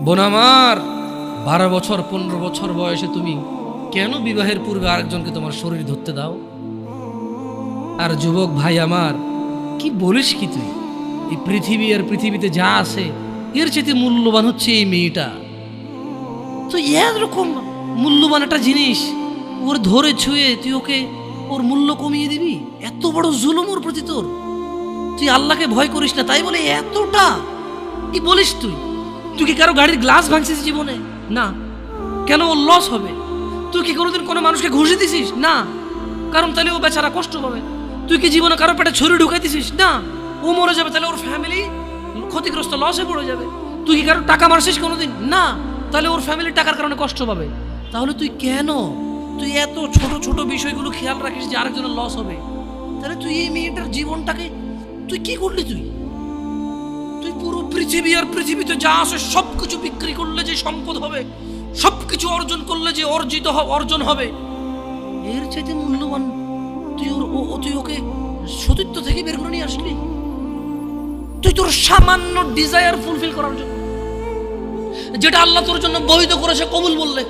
বোন আমার, 12 বছর 15 বছর বয়সে তুমি কেন বিবাহের পূর্বে আরেকজনকে তোমার শরীর ধরতে দাও? আর যুবক ভাই আমার, কি বলিস কি তুই? এই পৃথিবী আর পৃথিবীতে যা আছে এর চেয়ে মূল্যবান হচ্ছে এই মেয়েটা। তো এরকম মূল্যবান একটা জিনিস ওর ধরে ছুঁয়ে তুই ওকে ওর মূল্য কমিয়ে দিবি? এত বড় জুলুম ওর প্রতি তোর! তুই আল্লাহকে ভয় করিস না তাই বলে এতটা কি বলিস তুই? তুই কি কারো গাড়ির গ্লাস ভাঙছিস জীবনে? না। কেন ওর লস হবে? তুই কি কোনোদিন কোনো মানুষকে ঘুষি দিছিস? না। কারণ তাহলে ও বেচারা কষ্ট পাবে। তুই কি জীবনে কারো পেটে ছুরি ঢুকাইতেছিস? না। ও মরে যাবে, তাহলে ওর ফ্যামিলি ক্ষতিগ্রস্ত, লসে পড়ে যাবে। তুই কি কারো টাকা মারছিস কোনোদিন? না। তাহলে ওর ফ্যামিলি টাকার কারণে কষ্ট পাবে। তাহলে তুই কেন তুই এত ছোট ছোট বিষয়গুলো খেয়াল রাখিস যে আরেকজনের লস হবে? তাহলে তুই এই মেয়েটার জীবনটাকে তুই কি করলি? তুই পুরো পৃথিবী আর পৃথিবীতে যা আছে সবকিছু বিক্রি করলে যে সম্পদ হবে, সবকিছু অর্জন করলে যে অর্জন হবে, এর চাইতে মূল্যবান তুই ওকে সতীত্ব থেকে বের করে নিয়ে আসলি? তুই তোর সামান্য ডিজায়ার ফুলফিল করার জন্য, যেটা আল্লাহ তোর জন্য বৈধ করেছে, কবুল বললে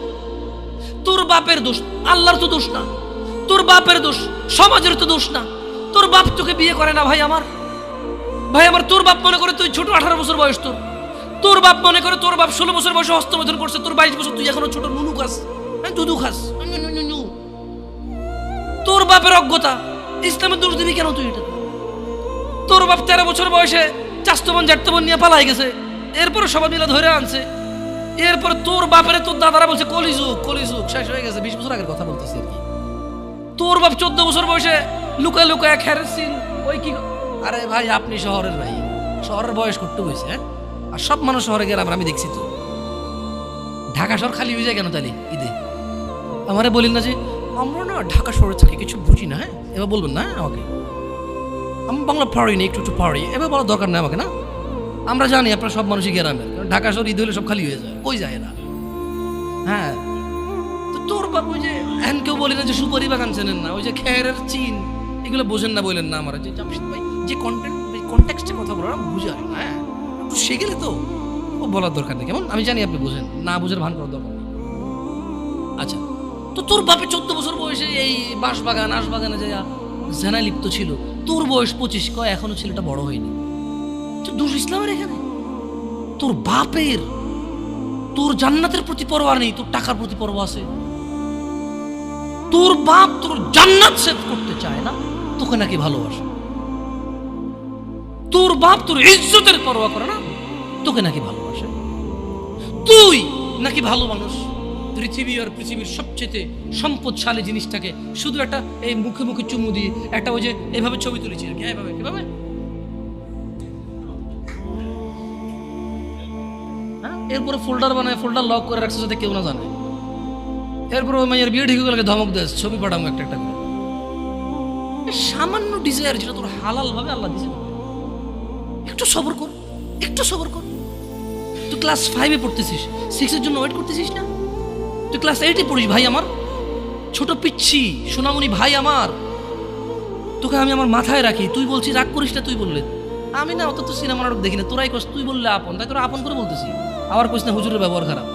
তোর বাপের দোষ, আল্লাহর তো দোষ না। তোর বাপের দোষ, সমাজের তো দোষ না। তোর বাপ তোকে বিয়ে করে না ভাই আমার। তোর বাপ মনে করে তুই ছোট, 18 বছর বয়স তোর বাপ মনে করে তোর বাপ 16 বছর বয়সে হস্তমৈথুন করছে, তোর 22 বছর, তুই এখনো ছোট নুনু খাস, দুধু খাস। তোর বাপের অজ্ঞতা, ইসলামের দোষ দিবি কেন তুই? এটা তোর বাপ 13 বছর বয়সে চাস্তবন জাটতবন নিয়ে পালাই গেছে, এরপরে সবাই মিলে ধরে আনছে। এরপরে তোর বাপের তোর দাদারা বলছে কলিযুগ শেষ হয়ে গেছে। 20 বছর আগের কথা বলতেছি আর কি। তোর বাপ 14 বছর বয়সে লুকায় লুকায় খেরেছিন ওই কি। আরে ভাই, আপনি শহরের ভাই, শহরের বয়স করতে হয়েছে। আর সব মানুষ শহরে গেলাম, আমি দেখছি তো ঢাকা শহর খালি হয়ে যায় কেন তাহলে ঈদে? আমারে বলেন না যে আমরা না ঢাকা শহরে থাকি, কিছু বুঝি না। হ্যাঁ, এবার বলবেন না আমাকে, আমি বাংলা পারি না, একটু পারি, এবার বলার দরকার নেই আমাকে। না, আমরা জানি আপনারা সব মানুষই গ্রামের, ঢাকা শহর ঈদ হলে সব খালি হয়ে যায়, কই যায় না। হ্যাঁ, তো তোর বাপ ওই যে এখন কেউ বলি না যে সুপারি বাগান চেনেন না, ওই যে খেরের চিন, এগুলো বোঝেন না, বললেন না আমার যে জামশেদ ভাই যে কন্টেক্সটে কথা বলার বুঝে আর হ্যাঁ একটু শিখেলে তো ও বলার দরকার নেই। কেমন আমি জানি আপনি বোঝেন না, বুঝের ভান করার দরকার নেই। আচ্ছা, তো তোর বাপে 14 বছর বয়সে এই বাঁশবাগান আশবাগানে যা জেনায় লিপ্ত ছিল, তোর বয়স 25, কয় এখনো ছেলেটা বড় হয়নি। তো দোষ ইসলামের এখানে? তোর বাপের, তোর জান্নাতের প্রতি পরোয়া নেই, তোর টাকার প্রতি পরোয়া আছে। তোর বাপ তোর জান্নাত সেভ করতে চায় না, তোকে নাকি ভালোবাসে। তোর বাপ তোর ইজ্জতের পরোয়া করে না, তোকে নাকি ভালোবাসে। তুই নাকি ভালো মানুষ, পৃথিবী আর পৃথিবীর সবচেয়ে সম্পদশালী জিনিসটাকে শুধু একটা এই মুখে মুখে চুমু দিয়ে একটা ওই যে এভাবে ছবি তুলেছি আর কি, এভাবে কিভাবে এরপরে ফোল্ডার বানায়, ফোল্ডার লক করে রাখছে যাতে কেউ না জানে। এরপর ওই মাইয়ের বিয়ে ঠিক হয়ে গেলে ধমক দেয়, ছবি পাঠাবো একটা একটা করে। সামান্য ডিজায়ার যেটা তোর হালাল ভাবে আল্লাহ দিয়েছে, একটু সবর কর, একটু সবর কর। তুই ক্লাস 5-এ পড়তেছিস, 6-এর জন্য ওয়েট করতেছিস না? তুই ক্লাস 8-এ পড়িস ভাই আমার, ছোট পিচ্ছি সোনামণি ভাই আমার। তোকে আমি আমার মাথায় রাখি, তুই বলছিস রাগ করিস না। তুই বললে আমি না অত তো সিনেমা নাটক দেখি না, তোরাই কস, তুই বললে আপন, তাই তোরা আপন করে বলতেছি। আবার কইস না হুজুরের ব্যবহার খারাপ।